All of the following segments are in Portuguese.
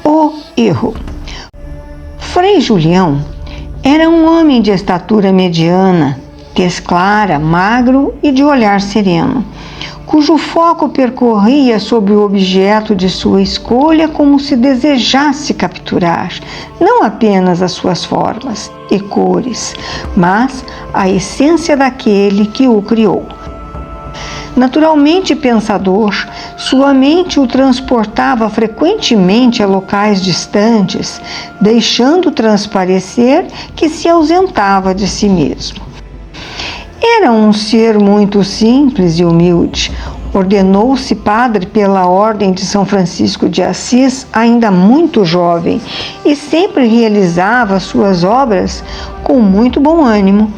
O erro. Frei Julião era um homem de estatura mediana, tez clara, magro e de olhar sereno, cujo foco percorria sobre o objeto de sua escolha como se desejasse capturar não apenas as suas formas e cores, mas a essência daquele que o criou. Naturalmente pensador, sua mente o transportava frequentemente a locais distantes, deixando transparecer que se ausentava de si mesmo. Era um ser muito simples e humilde. Ordenou-se padre pela Ordem de São Francisco de Assis ainda muito jovem e sempre realizava suas obras com muito bom ânimo,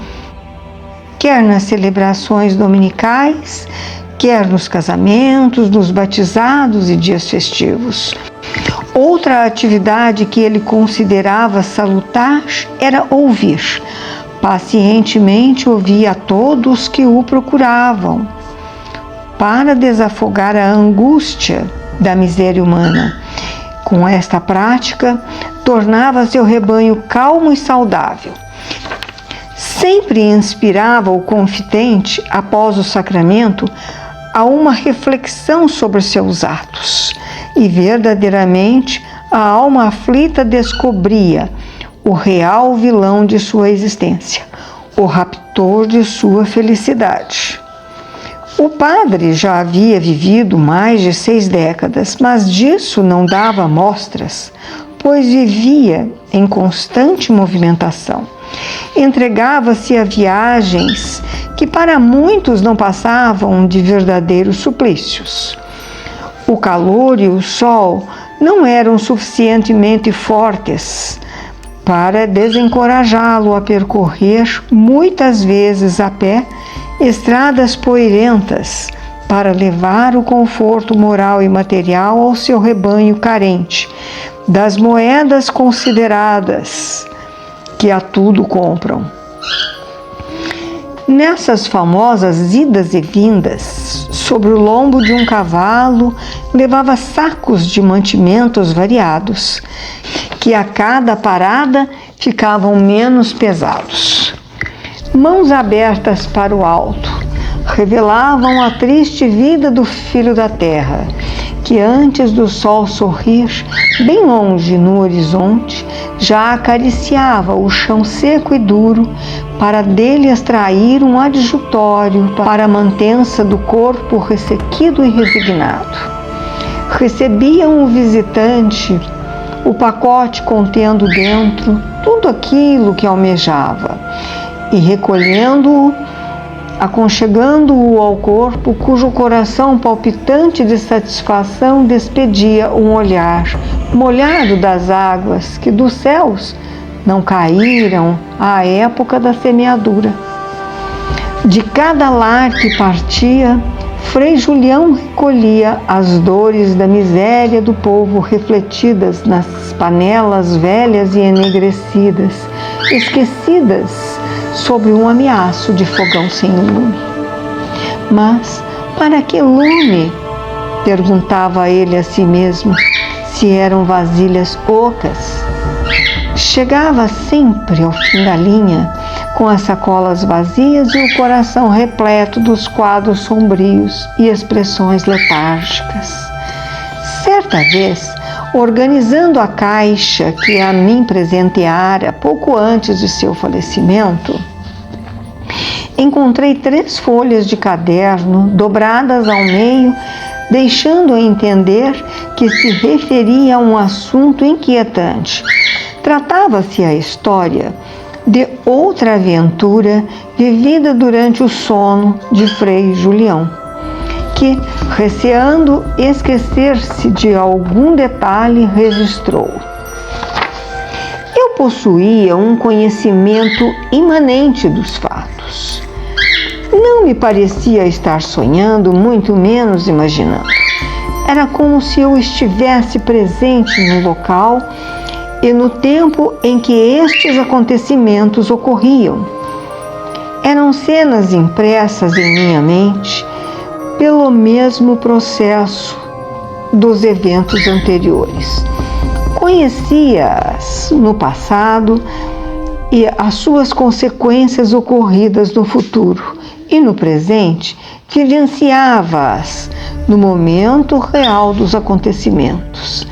quer nas celebrações dominicais, quer nos casamentos, nos batizados e dias festivos. Outra atividade que ele considerava salutar era ouvir. Pacientemente ouvia a todos que o procuravam, para desafogar a angústia da miséria humana. Com esta prática, tornava seu rebanho calmo e saudável. Sempre inspirava o confidente, após o sacramento, a uma reflexão sobre seus atos, e verdadeiramente a alma aflita descobria o real vilão de sua existência, o raptor de sua felicidade. O padre já havia vivido mais de 6 décadas, mas disso não dava mostras, pois vivia em constante movimentação. Entregava-se a viagens que para muitos não passavam de verdadeiros suplícios. O calor e o sol não eram suficientemente fortes para desencorajá-lo a percorrer, muitas vezes a pé, estradas poeirentas para levar o conforto moral e material ao seu rebanho carente das moedas consideradas que a tudo compram. Nessas famosas idas e vindas, sobre o lombo de um cavalo, levava sacos de mantimentos variados, que a cada parada ficavam menos pesados. Mãos abertas para o alto, revelavam a triste vida do filho da terra, que antes do sol sorrir, bem longe no horizonte, já acariciava o chão seco e duro para dele extrair um adjutório para a mantença do corpo ressequido e resignado. Recebiam o visitante o pacote contendo dentro tudo aquilo que almejava e recolhendo-o, aconchegando-o ao corpo, cujo coração palpitante de satisfação despedia um olhar molhado das águas que dos céus não caíram à época da semeadura. De cada lar que partia, Frei Julião recolhia as dores da miséria do povo refletidas nas panelas velhas e enegrecidas, esquecidas sobre um ameaço de fogão sem lume. Mas para que lume? Perguntava ele a si mesmo, se eram vasilhas ocas. Chegava sempre ao fim da linha, com as sacolas vazias e o coração repleto dos quadros sombrios e expressões letárgicas. Certa vez, organizando a caixa que a mim presenteara pouco antes de seu falecimento, encontrei 3 folhas de caderno dobradas ao meio, deixando a entender que se referia a um assunto inquietante. Tratava-se a história de outra aventura vivida durante o sono de Frei Julião, que, receando esquecer-se de algum detalhe, registrou. Eu possuía um conhecimento imanente dos fatos. Não me parecia estar sonhando, muito menos imaginando. Era como se eu estivesse presente no local e no tempo em que estes acontecimentos ocorriam. Eram cenas impressas em minha mente pelo mesmo processo dos eventos anteriores. Conhecia-as no passado e as suas consequências ocorridas no futuro, e no presente vivenciava-as no momento real dos acontecimentos.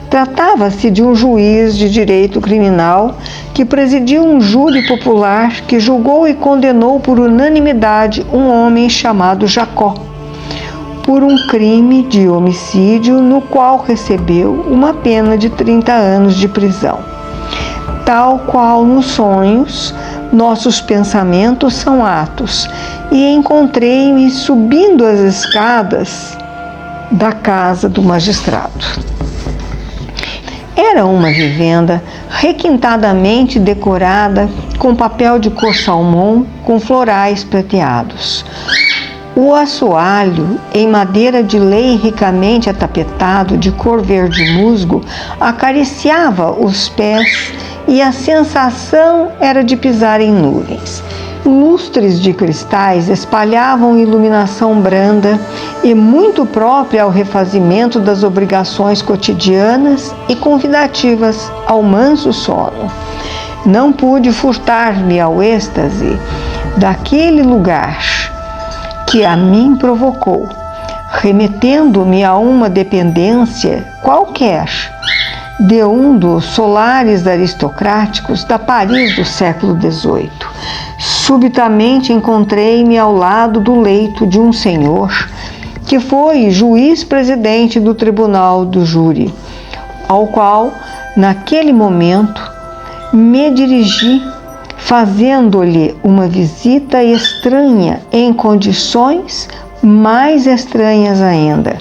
Tratava-se de um juiz de direito criminal que presidiu um júri popular que julgou e condenou por unanimidade um homem chamado Jacó por um crime de homicídio no qual recebeu uma pena de 30 anos de prisão. Tal qual nos sonhos, nossos pensamentos são atos, e encontrei-me subindo as escadas da casa do magistrado. Era uma vivenda requintadamente decorada com papel de cor salmão com florais prateados. O assoalho, em madeira de lei ricamente atapetado de cor verde musgo, acariciava os pés e a sensação era de pisar em nuvens. Lustres de cristais espalhavam iluminação branda e muito própria ao refazimento das obrigações cotidianas e convidativas ao manso sono. Não pude furtar-me ao êxtase daquele lugar que a mim provocou, remetendo-me a uma dependência qualquer de um dos solares aristocráticos da Paris do século XVIII. Subitamente encontrei-me ao lado do leito de um senhor que foi juiz-presidente do tribunal do júri, ao qual, naquele momento, me dirigi, fazendo-lhe uma visita estranha em condições mais estranhas ainda.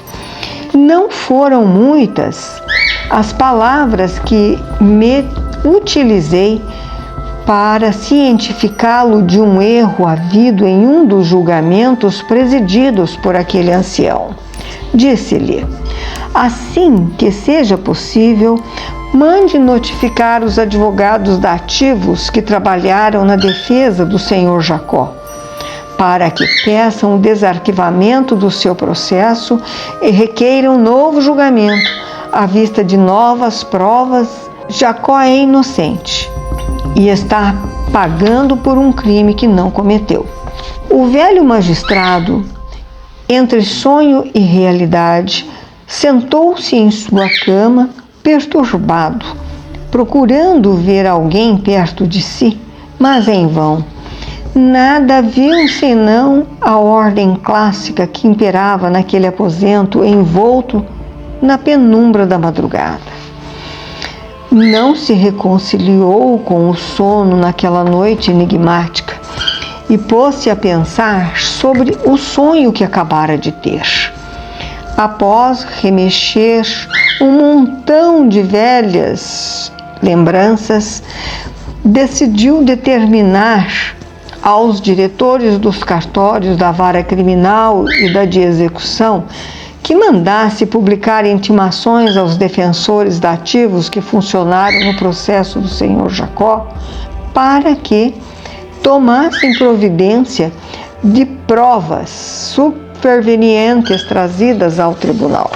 Não foram muitas as palavras que me utilizei para cientificá-lo de um erro havido em um dos julgamentos presididos por aquele ancião. Disse-lhe: assim que seja possível, mande notificar os advogados dativos que trabalharam na defesa do senhor Jacó, para que peçam o desarquivamento do seu processo e requeiram novo julgamento à vista de novas provas. Jacó é inocente e está pagando por um crime que não cometeu. O velho magistrado, entre sonho e realidade, sentou-se em sua cama, perturbado, procurando ver alguém perto de si, mas em vão. Nada viu senão a ordem clássica que imperava naquele aposento envolto na penumbra da madrugada. Não se reconciliou com o sono naquela noite enigmática e pôs-se a pensar sobre o sonho que acabara de ter. Após remexer um montão de velhas lembranças, decidiu determinar aos diretores dos cartórios da vara criminal e da de execução que mandasse publicar intimações aos defensores dativos que funcionaram no processo do senhor Jacó, para que tomassem providência de provas supervenientes trazidas ao tribunal.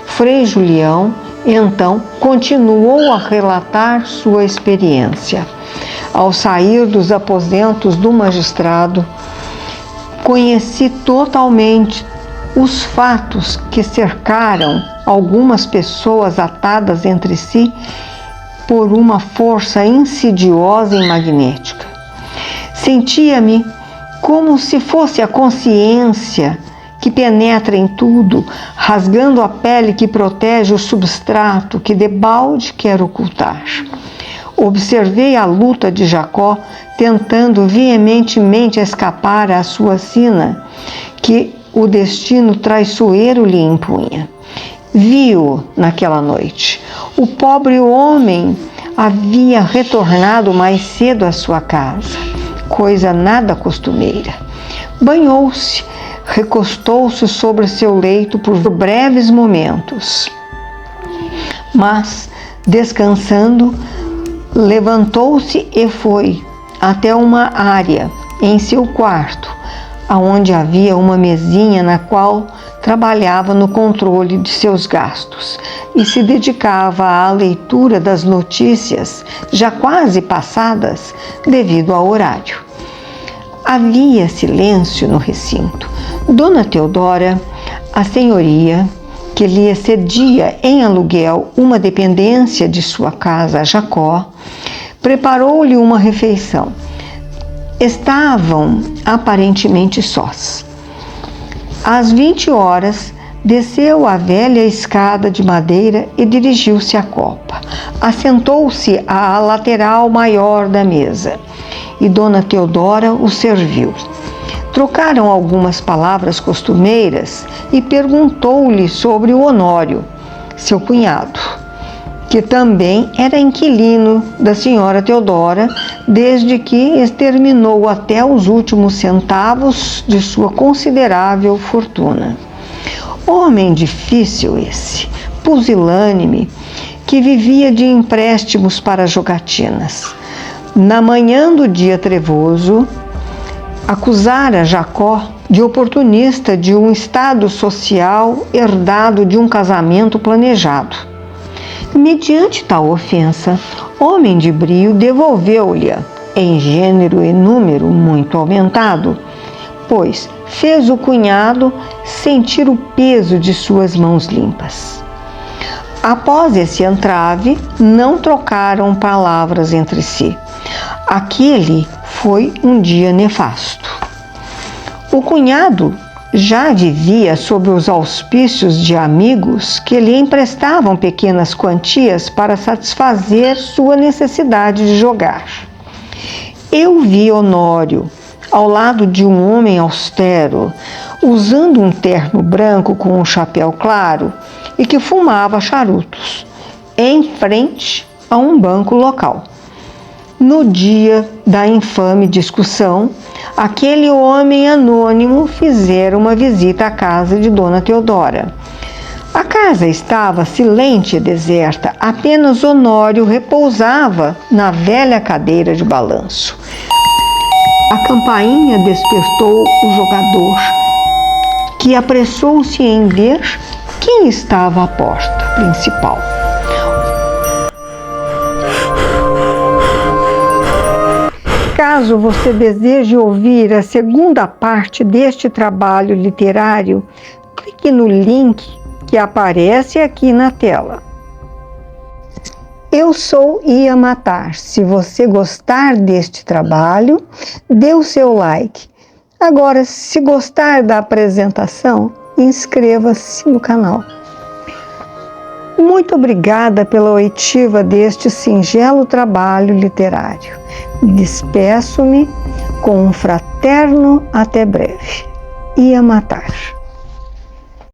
Frei Julião, então, continuou a relatar sua experiência. Ao sair dos aposentos do magistrado, conheci totalmente os fatos que cercaram algumas pessoas atadas entre si por uma força insidiosa e magnética. Sentia-me como se fosse a consciência que penetra em tudo, rasgando a pele que protege o substrato que debalde quer ocultar. Observei a luta de Jacó, tentando veementemente escapar à sua sina, que o destino traiçoeiro lhe impunha. Vi-o naquela noite. O pobre homem havia retornado mais cedo à sua casa, coisa nada costumeira. Banhou-se, recostou-se sobre seu leito por breves momentos, mas, descansando, levantou-se e foi até uma área em seu quarto, aonde havia uma mesinha na qual trabalhava no controle de seus gastos. e se dedicava à leitura das notícias, já quase passadas, devido ao horário. Havia silêncio no recinto. Dona Teodora, a senhoria, que lhe cedia em aluguel uma dependência de sua casa a Jacó, preparou-lhe uma refeição. Estavam aparentemente sós. Às 20 horas, desceu a velha escada de madeira e dirigiu-se à copa. Assentou-se à lateral maior da mesa e Dona Teodora o serviu. Trocaram algumas palavras costumeiras e perguntou-lhe sobre o Honório, seu cunhado, que também era inquilino da senhora Teodora desde que exterminou até os últimos centavos de sua considerável fortuna. Homem difícil esse, pusilânime, que vivia de empréstimos para jogatinas. Na manhã do dia trevoso, acusara Jacó de oportunista de um estado social herdado de um casamento planejado. Mediante tal ofensa, homem de brio devolveu-lhe em gênero e número muito aumentado, pois fez o cunhado sentir o peso de suas mãos limpas. Após esse entrave, não trocaram palavras entre si. Aquele foi um dia nefasto. O cunhado já vivia sob os auspícios de amigos que lhe emprestavam pequenas quantias para satisfazer sua necessidade de jogar. Eu vi Honório ao lado de um homem austero, usando um terno branco com um chapéu claro e que fumava charutos, em frente a um banco local. No dia da infame discussão, aquele homem anônimo fizera uma visita à casa de Dona Teodora. A casa estava silente e deserta, apenas Honório repousava na velha cadeira de balanço. A campainha despertou o jogador, que apressou-se em ver quem estava à porta principal. Caso você deseje ouvir a segunda parte deste trabalho literário, clique no link que aparece aqui na tela. Eu sou Ia Matar. Se você gostar deste trabalho, dê o seu like. Agora, se gostar da apresentação, inscreva-se no canal. Muito obrigada pela oitiva deste singelo trabalho literário. Despeço-me com um fraterno até breve. Ia Matar.